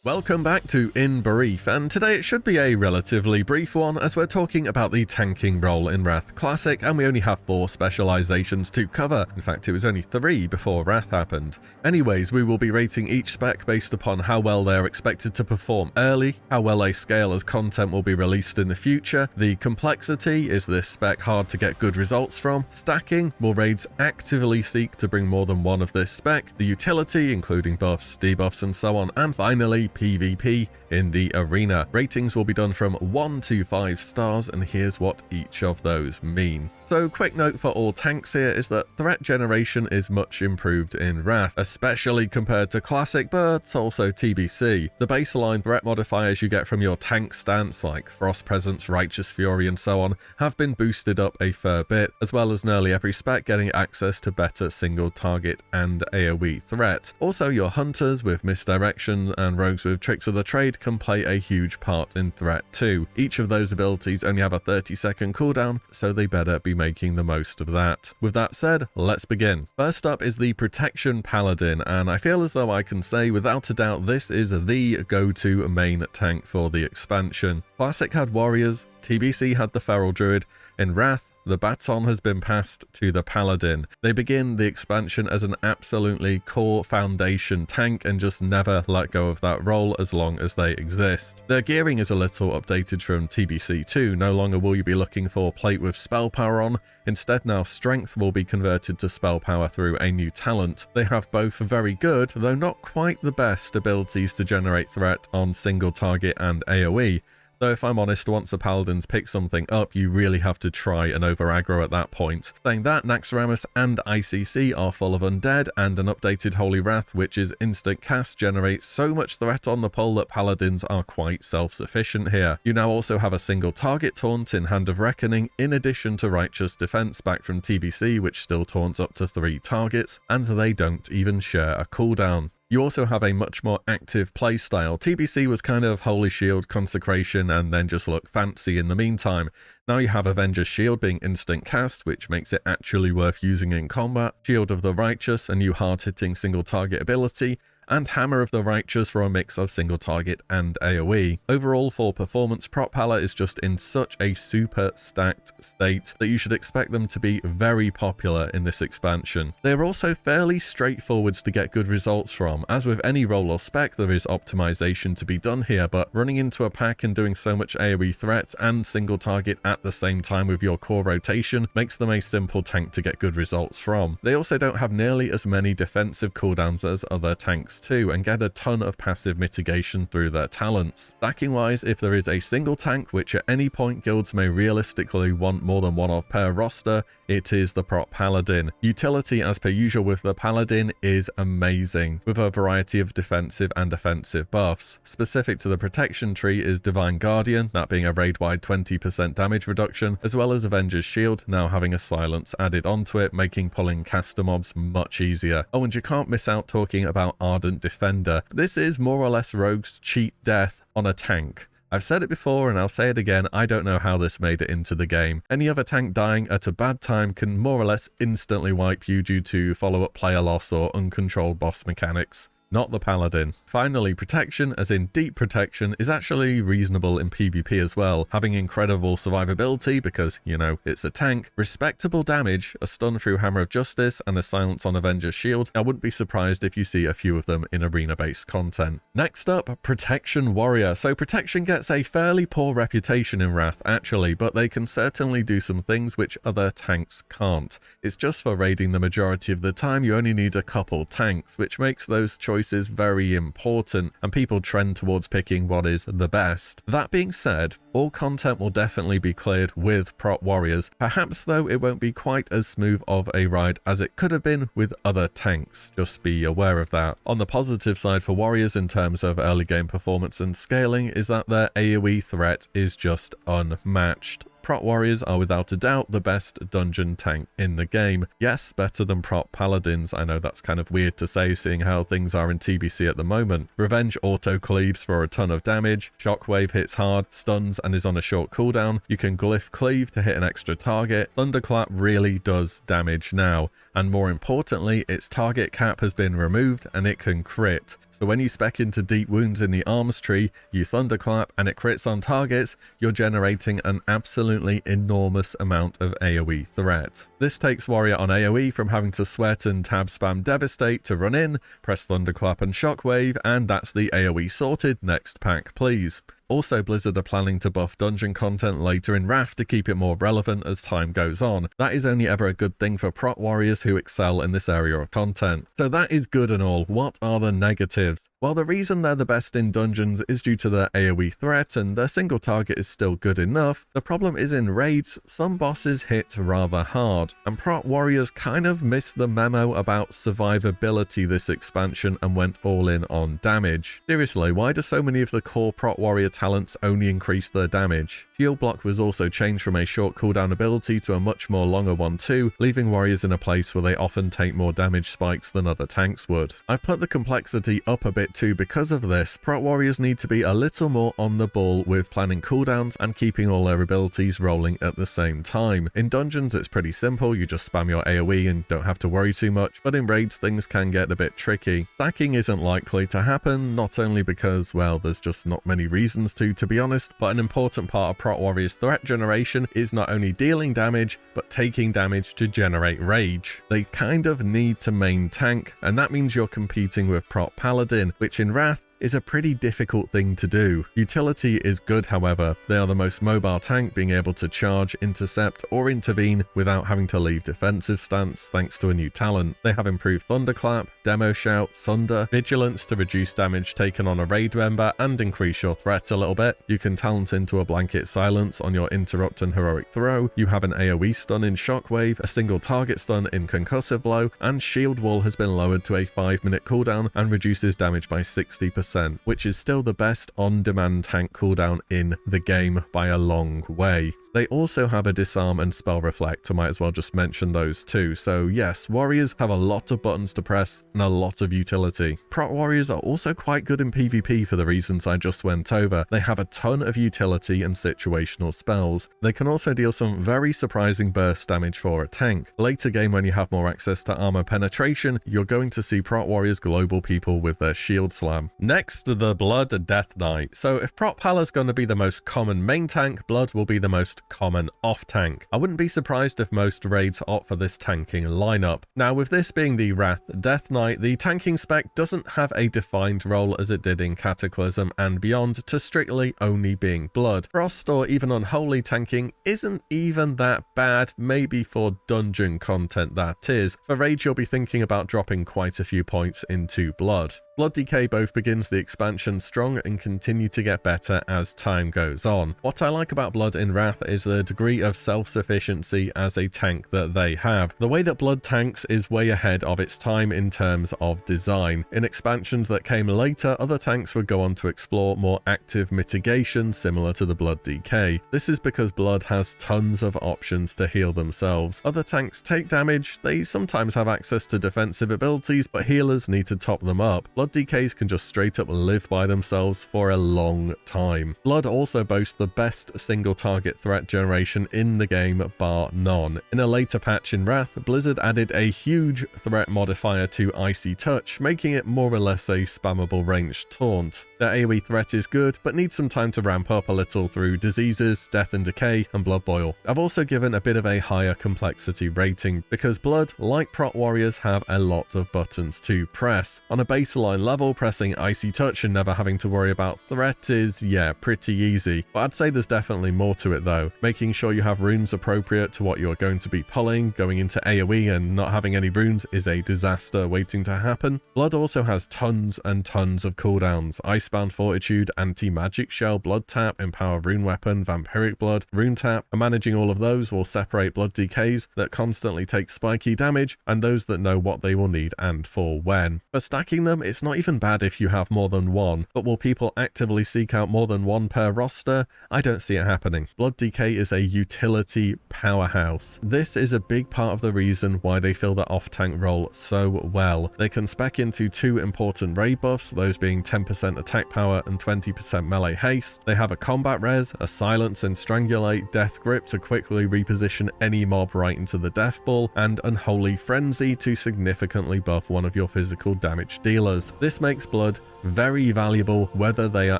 Welcome back to In Brief, and today it should be a relatively brief one as we're talking about the tanking role in WotLK Classic, and we only have 4 specializations to cover. In fact, it was only 3 before Wrath happened. Anyways, we will be rating each spec based upon how well they are expected to perform early, how well they scale as content will be released in the future, the complexity, is this spec hard to get good results from, stacking, will raids actively seek to bring more than one of this spec, the utility, including buffs, debuffs and so on, and finally, PvP in the arena. Ratings will be done from 1 to 5 stars, and here's what each of those mean. So quick note for all tanks here is that threat generation is much improved in Wrath, especially compared to Classic, but also TBC. The baseline threat modifiers you get from your tank stance, like Frost Presence, Righteous Fury and so on, have been boosted up a fair bit, as well as nearly every spec getting access to better single target and AoE threat. Also, your hunters with misdirection and rogues with tricks of the trade can play a huge part in threat too. Each of those abilities only have a 30-second cooldown, so they better be making the most of that. With that said, let's begin. First up is the Protection Paladin, and I feel as though I can say without a doubt this is the go-to main tank for the expansion. Classic had Warriors, TBC had the Feral Druid, in Wrath the baton has been passed to the Paladin. They begin the expansion as an absolutely core foundation tank and just never let go of that role as long as they exist. Their gearing is a little updated from TBC too. No longer will you be looking for plate with spell power on. Instead, now strength will be converted to spell power through a new talent. They have both very good, though not quite the best, abilities to generate threat on single target and AoE. Though if I'm honest, once the Paladins pick something up, you really have to try and over-aggro at that point. Saying that, Naxxramas and ICC are full of undead, and an updated Holy Wrath, which is instant cast, generates so much threat on the pull that Paladins are quite self-sufficient here. You now also have a single target taunt in Hand of Reckoning, in addition to Righteous Defense back from TBC, which still taunts up to 3 targets, and they don't even share a cooldown. You also have a much more active playstyle. TBC was kind of Holy Shield, Consecration, and then just look fancy in the meantime. Now you have Avenger's Shield being instant cast, which makes it actually worth using in combat, Shield of the Righteous, a new hard-hitting single target ability, and Hammer of the Righteous for a mix of single target and AoE. Overall, for performance, Prot Pala is just in such a super stacked state that you should expect them to be very popular in this expansion. They are also fairly straightforward to get good results from. As with any role or spec, there is optimization to be done here, but running into a pack and doing so much AoE threat and single target at the same time with your core rotation makes them a simple tank to get good results from. They also don't have nearly as many defensive cooldowns as other tanks too, and get a ton of passive mitigation through their talents. Stacking wise, if there is a single tank which at any point guilds may realistically want more than one of per roster, it is the Prot Paladin. Utility, as per usual with the Paladin, is amazing, with a variety of defensive and offensive buffs. Specific to the protection tree is Divine Guardian, that being a raid-wide 20% damage reduction, as well as Avenger's Shield, now having a silence added onto it, making pulling caster mobs much easier. Oh, and you can't miss out talking about Ardent Defender. This is more or less Rogue's cheat death on a tank. I've said it before and I'll say it again, I don't know how this made it into the game. Any other tank dying at a bad time can more or less instantly wipe you due to follow-up player loss or uncontrolled boss mechanics. Not the Paladin. Finally, protection, as in deep protection, is actually reasonable in PvP as well, having incredible survivability because, you know, it's a tank, respectable damage, a stun through Hammer of Justice, and a silence on Avenger's Shield. I wouldn't be surprised if you see a few of them in arena-based content. Next up, Protection Warrior. So Protection gets a fairly poor reputation in Wrath, actually, but they can certainly do some things which other tanks can't. It's just for raiding the majority of the time, you only need a couple tanks, which makes those choices very important, and people trend towards picking what is the best. That being said, all content will definitely be cleared with Prot Warriors. Perhaps though it won't be quite as smooth of a ride as it could have been with other tanks. Just be aware of that. On the positive side for Warriors in terms of early game performance and scaling is that their AoE threat is just unmatched. Prot Warriors are without a doubt the best dungeon tank in the game. Yes, better than Prot Paladins. I know that's kind of weird to say seeing how things are in TBC at the moment. Revenge auto cleaves for a ton of damage, Shockwave hits hard, stuns and is on a short cooldown. You can Glyph Cleave to hit an extra target. Thunderclap really does damage now, and more importantly, its target cap has been removed and it can crit. So when you spec into deep wounds in the arms tree, you thunderclap and it crits on targets, you're generating an absolutely enormous amount of AoE threat. This takes Warrior on AoE from having to sweat and tab spam Devastate to run in, press thunderclap and shockwave, and that's the AoE sorted. Next pack please. Also, Blizzard are planning to buff dungeon content later in Wrath to keep it more relevant as time goes on. That is only ever a good thing for Prot Warriors who excel in this area of content. So that is good and all. What are the negatives? Well, the reason they're the best in dungeons is due to their AoE threat, and their single target is still good enough. The problem is in raids, some bosses hit rather hard, and Prot Warriors kind of missed the memo about survivability this expansion and went all in on damage. Seriously, why do so many of the core Prot Warrior talents only increase their damage? Shield Block was also changed from a short cooldown ability to a much more longer one too, leaving warriors in a place where they often take more damage spikes than other tanks would. I put the complexity up a bit too because of this. Prot Warriors need to be a little more on the ball with planning cooldowns and keeping all their abilities rolling at the same time. In dungeons it's pretty simple, you just spam your AoE and don't have to worry too much, but in raids things can get a bit tricky. Stacking isn't likely to happen, not only because, well, there's just not many reasons to be honest, but an important part of Prot Warriors threat generation is not only dealing damage, but taking damage to generate rage. They kind of need to main tank, and that means you're competing with Prot Paladin, which in Wrath is a pretty difficult thing to do. Utility is good, however. They are the most mobile tank, being able to charge, intercept, or intervene without having to leave defensive stance thanks to a new talent. They have improved Thunderclap, Demo Shout, Sunder, Vigilance to reduce damage taken on a raid member and increase your threat a little bit. You can talent into a Blanket Silence on your Interrupt and Heroic Throw. You have an AoE stun in Shockwave, a single target stun in Concussive Blow, and Shield Wall has been lowered to a 5-minute cooldown and reduces damage by 60%. Which is still the best on-demand tank cooldown in the game by a long way. They also have a Disarm and Spell Reflect, I might as well just mention those too. So yes, Warriors have a lot of buttons to press and a lot of utility. Prot Warriors are also quite good in PvP for the reasons I just went over. They have a ton of utility and situational spells. They can also deal some very surprising burst damage for a tank. Later game when you have more access to armor penetration, you're going to see Prot Warriors global people with their Shield Slam. Next, the Blood Death Knight. So if Prot Pala's going to be the most common main tank, Blood will be the most common off tank. I wouldn't be surprised if most raids opt for this tanking lineup. Now with this being the Wrath Death Knight, the tanking spec doesn't have a defined role as it did in Cataclysm and beyond to strictly only being Blood. Frost or even Unholy tanking isn't even that bad, maybe for dungeon content that is. For raids you'll be thinking about dropping quite a few points into Blood. Blood DK both begins the expansion strong and continue to get better as time goes on. What I like about Blood in Wrath is the degree of self-sufficiency as a tank that they have. The way that Blood tanks is way ahead of its time in terms of design. In expansions that came later, other tanks would go on to explore more active mitigation similar to the Blood DK. This is because Blood has tons of options to heal themselves. Other tanks take damage, they sometimes have access to defensive abilities, but healers need to top them up. Blood DKs can just straight up live by themselves for a long time. Blood also boasts the best single target threat generation in the game bar none. In a later patch in Wrath, Blizzard added a huge threat modifier to Icy Touch, making it more or less a spammable ranged taunt. Their AoE threat is good, but needs some time to ramp up a little through Diseases, Death and Decay, and Blood Boil. I've also given a bit of a higher complexity rating, because Blood, like Prot Warriors, have a lot of buttons to press. On a baseline level, pressing Icy Touch and never having to worry about threat is, yeah, pretty easy. But I'd say there's definitely more to it though. Making sure you have runes appropriate to what you're going to be pulling, going into AoE and not having any runes is a disaster waiting to happen. Blood also has tons and tons of cooldowns. Icebound Fortitude, Anti-Magic Shell, Blood Tap, Empower Rune Weapon, Vampiric Blood, Rune Tap, and managing all of those will separate Blood DKs that constantly take spiky damage and those that know what they will need and for when. For stacking them, it's not even bad if you have more than one, but will people actively seek out more than one per roster? I don't see it happening. Blood DK is a utility powerhouse. This is a big part of the reason why they fill the off-tank role so well. They can spec into two important raid buffs, those being 10% attack power and 20% melee haste. They have a combat res, a silence and strangulate death grip to quickly reposition any mob right into the death ball, and unholy frenzy to significantly buff one of your physical damage dealers. This makes Blood very valuable whether they are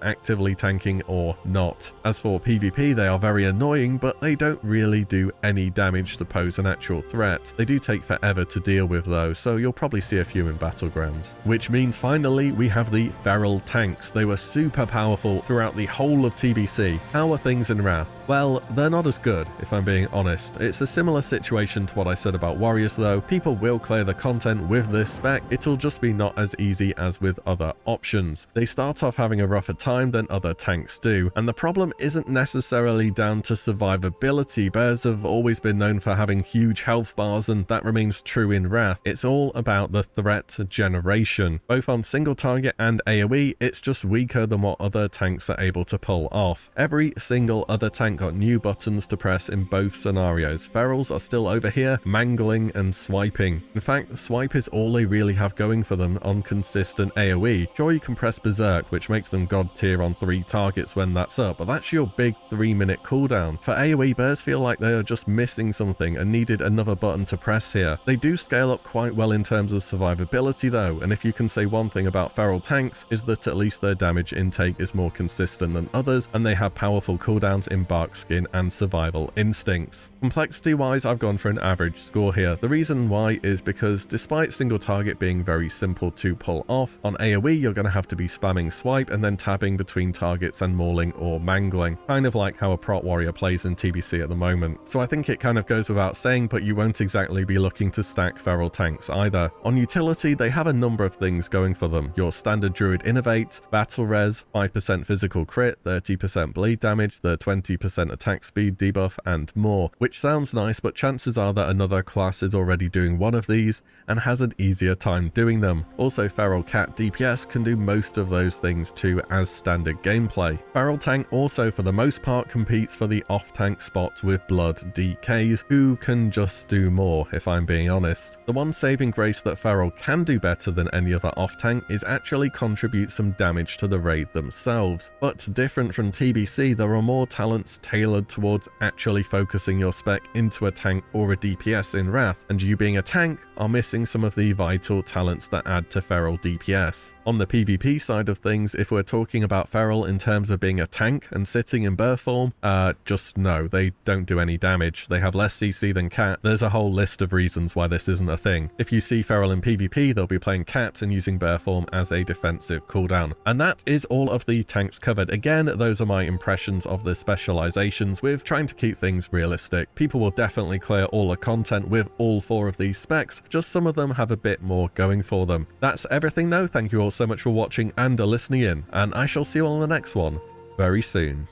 actively tanking or not. As for PvP, they are very annoying, but they don't really do any damage to pose an actual threat. They do take forever to deal with though, so you'll probably see a few in Battlegrounds. Which means finally we have the feral tanks. They were super powerful throughout the whole of TBC. How are things in Wrath? Well, they're not as good, if I'm being honest. It's a similar situation to what I said about Warriors though. People will clear the content with this spec, it'll just be not as easy as with other options. They start off having a rougher time than other tanks do, and the problem isn't necessarily down to survivability. Bears have always been known for having huge health bars, and that remains true in Wrath. It's all about the threat generation. Both on single target and AoE, it's just weaker than what other tanks are able to pull off. Every single other tank got new buttons to press in both scenarios. Ferals are still over here mangling and swiping. In fact, swipe is all they really have going for them on consistent AoE. Sure, you can press Berserk, which makes them god tier on 3 targets when that's up, but that's your big 3-minute cooldown. For AoE, bears feel like they are just missing something and needed another button to press here. They do scale up quite well in terms of survivability though, and if you can say one thing about feral tanks is that at least their damage intake is more consistent than others, and they have powerful cooldowns in Bark Skin and Survival Instincts. Complexity wise, I've gone for an average score here. The reason why is because despite single target being very simple to pull off, on AoE you're going to have to be spamming swipe and then tabbing between targets and mauling or mangling, kind of like how a prot warrior plays in TBC at the moment. So I think it kind of goes without saying, but you won't exactly be looking to stack feral tanks either. On utility, they have a number of things going for them. Your standard Druid Innovate, Battle Res, 5% physical crit, 30% bleed damage, the 20% attack speed debuff, and more, which sounds nice, but chances are that another class is already doing one of these and has an easier time doing them. Also, Feral Cat DPS can do most of those things too as standard gameplay. Feral Tank also for the most part competes for the off-tank spot with Blood DKs, who can just do more if I'm being honest. The one saving grace that Feral can do better than any other off-tank is actually contribute some damage to the raid themselves. But different from TBC, there are more talents tailored towards actually focusing your spec into a tank or a DPS in Wrath, and you being a tank are missing some of the vital talents that add to Feral DPS. On the PvP side of things, if we're talking about Feral in terms of being a tank and sitting in birth form, just no, they don't do any damage. They have less CC than Cat. There's a whole list of reasons why this isn't a thing. If you see Feral in PvP, they'll be playing Cat and using birth form as a defensive cooldown. And that is all of the tanks covered. Again, those are my impressions of the specializations with trying to keep things realistic. People will definitely clear all the content with all 4 of these specs, just some of them have a bit more going for them. That's everything though. Thank you all so much for watching and listening in, and I shall see you all in the next one very soon.